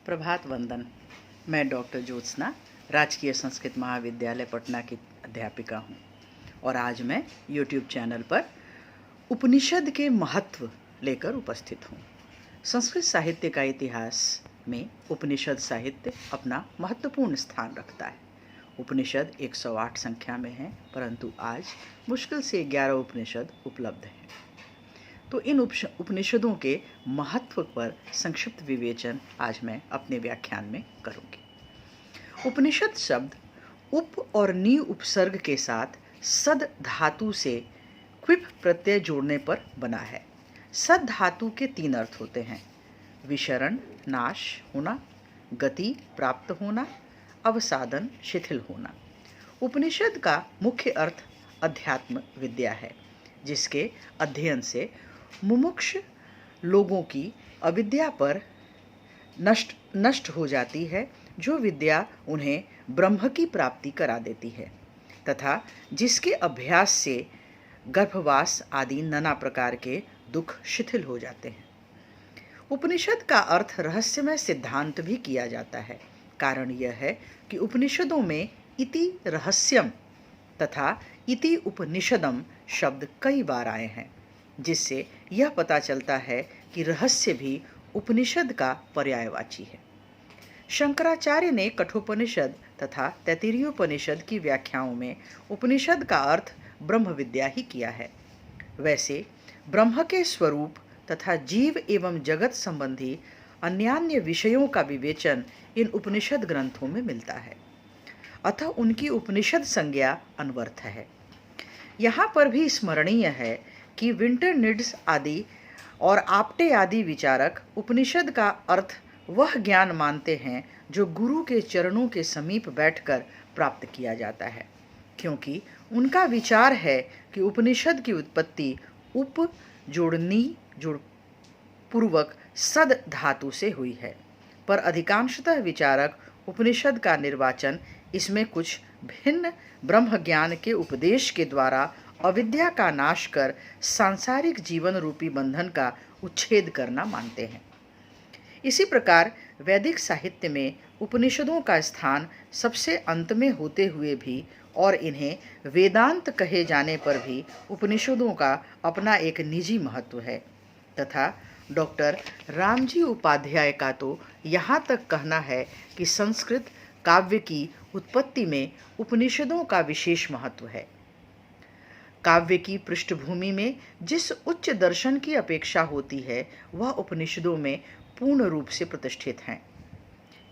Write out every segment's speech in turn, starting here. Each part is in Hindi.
प्रभात वंदन। मैं डॉक्टर ज्योत्सना राजकीय संस्कृत महाविद्यालय पटना की अध्यापिका हूँ और आज मैं YouTube चैनल पर उपनिषद के महत्व लेकर उपस्थित हूँ। संस्कृत साहित्य का इतिहास में उपनिषद साहित्य अपना महत्वपूर्ण स्थान रखता है। उपनिषद 108 संख्या में हैं, परंतु आज मुश्किल से 11 उपनिषद उपलब्ध हैं। तो इन उपनिषदों के महत्व पर संक्षिप्त विवेचन आज मैं अपने व्याख्यान में करूंगी। उपनिषद शब्द उप और नी उपसर्ग के साथ सद धातु से क्विप प्रत्यय जोड़ने पर बना है। सद धातु के 3 अर्थ होते हैं: विशरण नाश होना, गति प्राप्त होना, अवसादन शिथिल होना। उपनिषद का मुख्य अर्थ अध्यात्म विद्या है, जिसके अध्ययन से मुमुक्ष लोगों की अविद्या पर नष्ट हो जाती है, जो विद्या उन्हें ब्रह्म की प्राप्ति करा देती है तथा जिसके अभ्यास से गर्भवास आदि नाना प्रकार के दुख शिथिल हो जाते हैं। उपनिषद का अर्थ रहस्यमय सिद्धांत भी किया जाता है। कारण यह है कि उपनिषदों में इति रहस्यम तथा इति उपनिषदम शब्द कई बार आए हैं, जिससे यह पता चलता है कि रहस्य भी उपनिषद का पर्यायवाची है। शंकराचार्य ने कठोपनिषद तथा तैत्तिरीयोपनिषद की व्याख्याओं में उपनिषद का अर्थ ब्रह्म विद्या ही किया है। वैसे ब्रह्म के स्वरूप तथा जीव एवं जगत संबंधी अन्यान्य विषयों का विवेचन इन उपनिषद ग्रंथों में मिलता है, अतः उनकी उपनिषद संज्ञा अनवर्थ है। यहाँ पर भी स्मरणीय है कि विंटरनिड्स आदि और आप्टे आदि विचारक उपनिषद का अर्थ वह ज्ञान मानते हैं जो गुरु के चरणों के समीप बैठकर प्राप्त किया जाता है, क्योंकि उनका विचार है कि उपनिषद की उत्पत्ति उप जोड़नी जोड़ पूर्वक सद धातु से हुई है। पर अधिकांशतः विचारक उपनिषद का निर्वाचन इसमें कुछ भिन्न ब्रह्म ज्ञान के उपदेश के द्वारा अविद्या का नाश कर सांसारिक जीवन रूपी बंधन का उच्छेद करना मानते हैं। इसी प्रकार वैदिक साहित्य में उपनिषदों का स्थान सबसे अंत में होते हुए भी और इन्हें वेदांत कहे जाने पर भी उपनिषदों का अपना एक निजी महत्व है तथा डॉक्टर रामजी उपाध्याय का तो यहाँ तक कहना है कि संस्कृत काव्य की उत्पत्ति में उपनिषदों का विशेष महत्व है। काव्य की पृष्ठभूमि में जिस उच्च दर्शन की अपेक्षा होती है, वह उपनिषदों में पूर्ण रूप से प्रतिष्ठित हैं।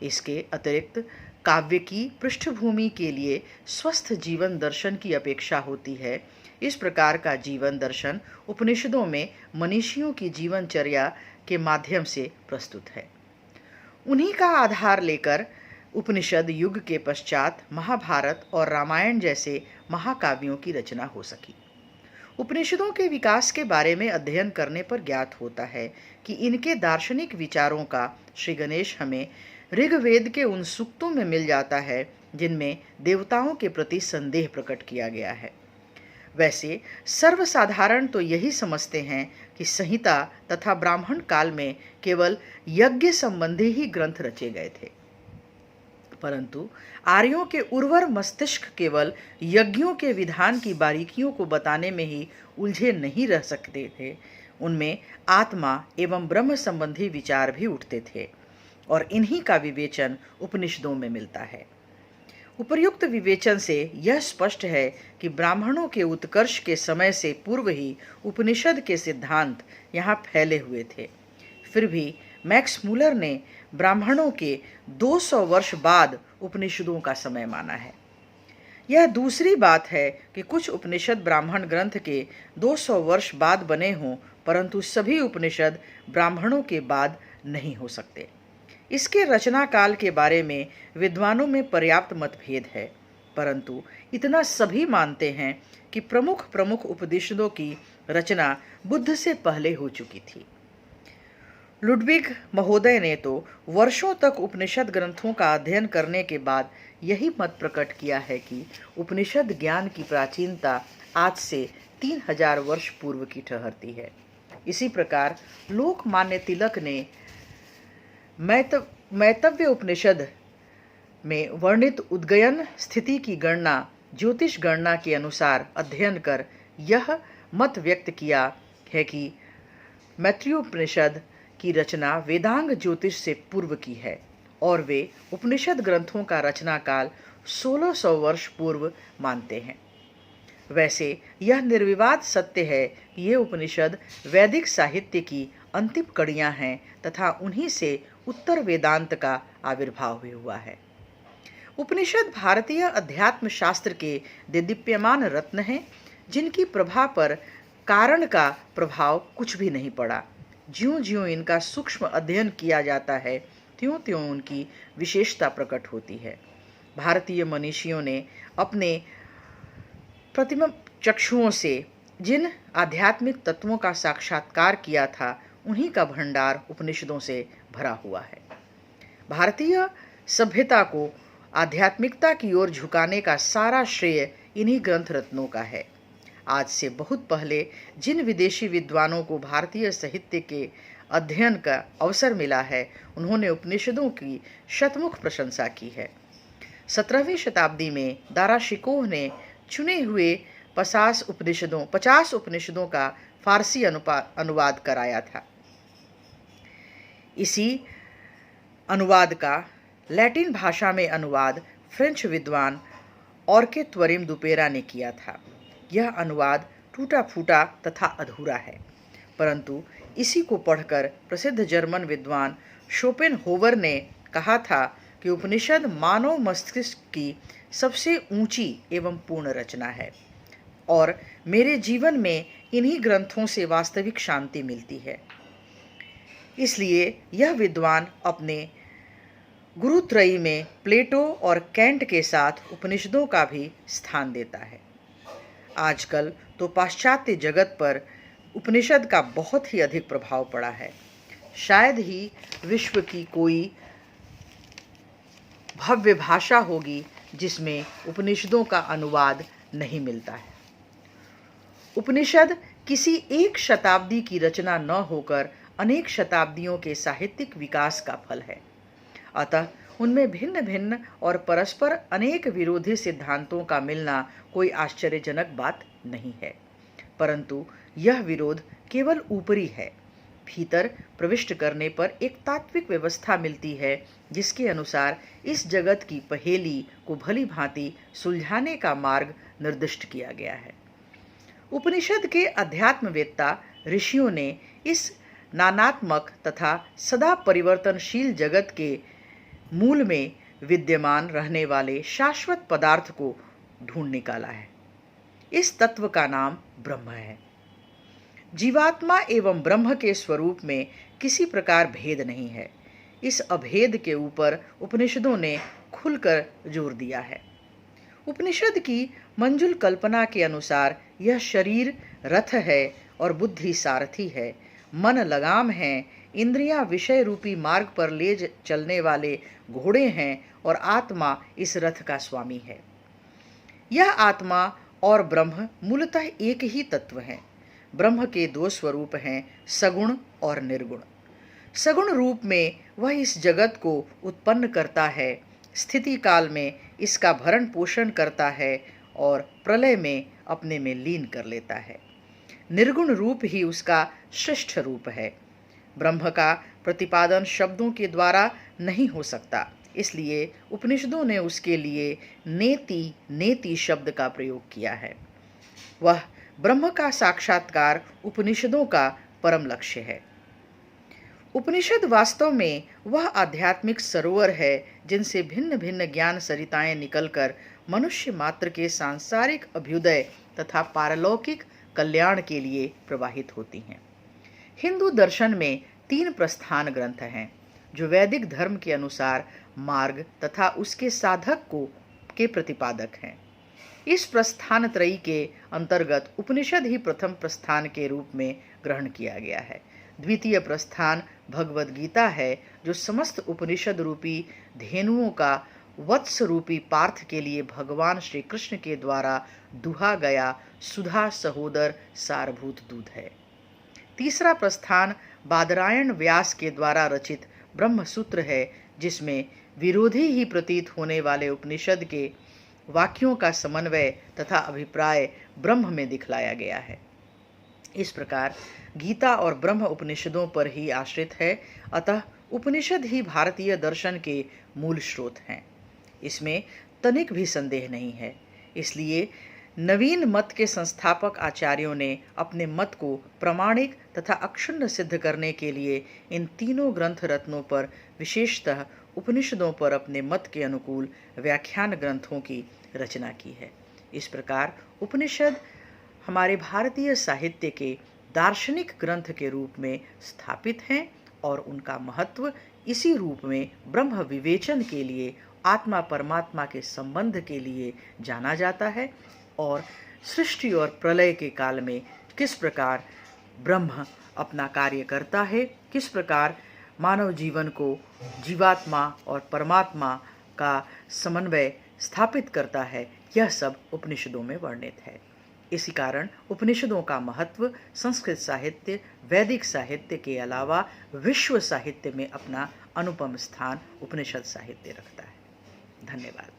इसके अतिरिक्त काव्य की पृष्ठभूमि के लिए स्वस्थ जीवन दर्शन की अपेक्षा होती है। इस प्रकार का जीवन दर्शन उपनिषदों में मनीषियों की जीवनचर्या के माध्यम से प्रस्तुत है। उन्हीं का आधार लेकर उपनिषद युग के पश्चात महाभारत और रामायण जैसे महाकाव्यों की रचना हो सकी। उपनिषदों के विकास के बारे में अध्ययन करने पर ज्ञात होता है कि इनके दार्शनिक विचारों का श्री गणेश हमें ऋग्वेद के उन सूक्तों में मिल जाता है जिनमें देवताओं के प्रति संदेह प्रकट किया गया है। वैसे सर्वसाधारण तो यही समझते हैं कि संहिता तथा ब्राह्मण काल में केवल यज्ञ संबंधी ही ग्रंथ रचे गए थे, परंतु आर्यों के उर्वर मस्तिष्क केवल यज्ञों के विधान की बारीकियों को बताने में ही उलझे नहीं रह सकते थे। उनमें आत्मा एवं ब्रह्म संबंधी विचार भी उठते थे और इन्हीं का विवेचन उपनिषदों में मिलता है। उपर्युक्त विवेचन से यह स्पष्ट है कि ब्राह्मणों के उत्कर्ष के समय से पूर्व ही उपनिषद के सिद्धांत यहाँ फैले हुए थे। फिर भी मैक्स मूलर ने ब्राह्मणों के 200 वर्ष बाद उपनिषदों का समय माना है। यह दूसरी बात है कि कुछ उपनिषद ब्राह्मण ग्रंथ के 200 वर्ष बाद बने हों, परंतु सभी उपनिषद ब्राह्मणों के बाद नहीं हो सकते। इसके रचना काल के बारे में विद्वानों में पर्याप्त मतभेद है, परंतु इतना सभी मानते हैं कि प्रमुख उपनिषदों की रचना बुद्ध से पहले हो चुकी थी। लुडविग महोदय ने तो वर्षों तक उपनिषद ग्रंथों का अध्ययन करने के बाद यही मत प्रकट किया है कि उपनिषद ज्ञान की प्राचीनता आज से 3000 वर्ष पूर्व की ठहरती है। इसी प्रकार लोकमान्य तिलक ने मैतव्य उपनिषद में वर्णित उद्गयन स्थिति की गणना ज्योतिष गणना के अनुसार अध्ययन कर यह मत व्यक्त किया है कि मैत्रेयोपनिषद की रचना वेदांग ज्योतिष से पूर्व की है और वे उपनिषद ग्रंथों का रचना काल 1600 वर्ष पूर्व मानते हैं। वैसे यह निर्विवाद सत्य है कि ये उपनिषद वैदिक साहित्य की अंतिम कड़ियां हैं तथा उन्हीं से उत्तर वेदांत का आविर्भाव भी हुआ है। उपनिषद भारतीय अध्यात्म शास्त्र के देदीप्यमान रत्न हैं जिनकी प्रभा पर कारण का प्रभाव कुछ भी नहीं पड़ा। ज्यों-ज्यों इनका सूक्ष्म अध्ययन किया जाता है त्यों-त्यों उनकी विशेषता प्रकट होती है। भारतीय मनीषियों ने अपने प्रतिम चक्षुओं से जिन आध्यात्मिक तत्वों का साक्षात्कार किया था उन्हीं का भंडार उपनिषदों से भरा हुआ है। भारतीय सभ्यता को आध्यात्मिकता की ओर झुकाने का सारा श्रेय इन्हीं ग्रंथ रत्नों का है। आज से बहुत पहले जिन विदेशी विद्वानों को भारतीय साहित्य के अध्ययन का अवसर मिला है उन्होंने उपनिषदों की शतमुख प्रशंसा की है। 17वीं शताब्दी में दारा शिकोह ने चुने हुए 50 उपनिषदों का फारसी अनुवाद कराया था। इसी अनुवाद का लैटिन भाषा में अनुवाद फ्रेंच विद्वान ऑर्के त्वरिम दुपेरा ने किया था। यह अनुवाद टूटा फूटा तथा अधूरा है, परंतु इसी को पढ़कर प्रसिद्ध जर्मन विद्वान शोपेनहोवर ने कहा था कि उपनिषद मानव मस्तिष्क की सबसे ऊंची एवं पूर्ण रचना है और मेरे जीवन में इन्हीं ग्रंथों से वास्तविक शांति मिलती है। इसलिए यह विद्वान अपने गुरुत्रयी में प्लेटो और कैंट के साथ उपनिषदों का भी स्थान देता है। आजकल तो पाश्चात्य जगत पर उपनिषद का बहुत ही अधिक प्रभाव पड़ा है। शायद ही विश्व की कोई भव्य भाषा होगी जिसमें उपनिषदों का अनुवाद नहीं मिलता है। उपनिषद किसी एक शताब्दी की रचना न होकर अनेक शताब्दियों के साहित्यिक विकास का फल है। अतः उनमें भिन्न भिन्न और परस्पर अनेक विरोधी सिद्धांतों का मिलना कोई आश्चर्यजनक बात नहीं है, परंतु यह विरोध केवल ऊपरी है। भीतर प्रविष्ट करने पर एक तात्विक व्यवस्था मिलती है जिसके अनुसार इस जगत की पहेली को भली भांति सुलझाने का मार्ग निर्दिष्ट किया गया है। उपनिषद के अध्यात्मवेत्ता ऋषियों ने इस नानात्मक तथा सदा परिवर्तनशील जगत के मूल में विद्यमान रहने वाले शाश्वत पदार्थ को ढूंढ निकाला है। इस तत्व का नाम ब्रह्म है। जीवात्मा एवं ब्रह्म के स्वरूप में किसी प्रकार भेद नहीं है। इस अभेद के ऊपर उपनिषदों ने खुलकर जोर दिया है। उपनिषद की मंजुल कल्पना के अनुसार यह शरीर रथ है और बुद्धि सारथी है, मन लगाम है, इंद्रियां विषय रूपी मार्ग पर ले चलने वाले घोड़े हैं और आत्मा इस रथ का स्वामी है। यह आत्मा और ब्रह्म मूलतः एक ही तत्व है। ब्रह्म के दो स्वरूप हैं, सगुण और निर्गुण। सगुण रूप में वह इस जगत को उत्पन्न करता है, स्थिति काल में इसका भरण पोषण करता है और प्रलय में अपने में लीन कर लेता है। निर्गुण रूप ही उसका श्रेष्ठ रूप है। ब्रह्म का प्रतिपादन शब्दों के द्वारा नहीं हो सकता, इसलिए उपनिषदों ने उसके लिए नेति नेति शब्द का प्रयोग किया है। वह ब्रह्म का साक्षात्कार उपनिषदों का परम लक्ष्य है। उपनिषद वास्तव में वह आध्यात्मिक सरोवर है जिनसे भिन्न भिन्न ज्ञान सरिताएं निकलकर मनुष्य मात्र के सांसारिक अभ्युदय तथा पारलौकिक कल्याण के लिए प्रवाहित होती हैं। हिंदू दर्शन में 3 प्रस्थान ग्रंथ हैं जो वैदिक धर्म के अनुसार मार्ग तथा उसके साधक के प्रतिपादक हैं। इस प्रस्थान त्रयी के अंतर्गत उपनिषद ही प्रथम प्रस्थान के रूप में ग्रहण किया गया है। द्वितीय प्रस्थान भगवद गीता है जो समस्त उपनिषद रूपी धेनुओं का वत्स रूपी पार्थ के लिए भगवान श्री कृष्ण के द्वारा दुहा गया सुधा सहोदर सारभूत दूध है। तीसरा प्रस्थान बादरायण व्यास के द्वारा रचित ब्रह्म सूत्र है जिसमें विरोधी ही प्रतीत होने वाले उपनिषद के वाक्यों का समन्वय तथा अभिप्राय ब्रह्म में दिखलाया गया है। इस प्रकार गीता और ब्रह्म उपनिषदों पर ही आश्रित है, अतः उपनिषद ही भारतीय दर्शन के मूल स्रोत हैं। इसमें तनिक भी संदेह नहीं है। इसलिए नवीन मत के संस्थापक आचार्यों ने अपने मत को प्रमाणिक तथा अक्षुण्ण सिद्ध करने के लिए इन तीनों ग्रंथ रत्नों पर, विशेषतः उपनिषदों पर अपने मत के अनुकूल व्याख्यान ग्रंथों की रचना की है। इस प्रकार उपनिषद हमारे भारतीय साहित्य के दार्शनिक ग्रंथ के रूप में स्थापित हैं और उनका महत्व इसी रूप में ब्रह्म विवेचन के लिए, आत्मा परमात्मा के संबंध के लिए जाना जाता है और सृष्टि और प्रलय के काल में किस प्रकार ब्रह्म अपना कार्य करता है, किस प्रकार मानव जीवन को जीवात्मा और परमात्मा का समन्वय स्थापित करता है, यह सब उपनिषदों में वर्णित है। इसी कारण उपनिषदों का महत्व संस्कृत साहित्य, वैदिक साहित्य के अलावा विश्व साहित्य में अपना अनुपम स्थान उपनिषद साहित्य रखता है। धन्यवाद।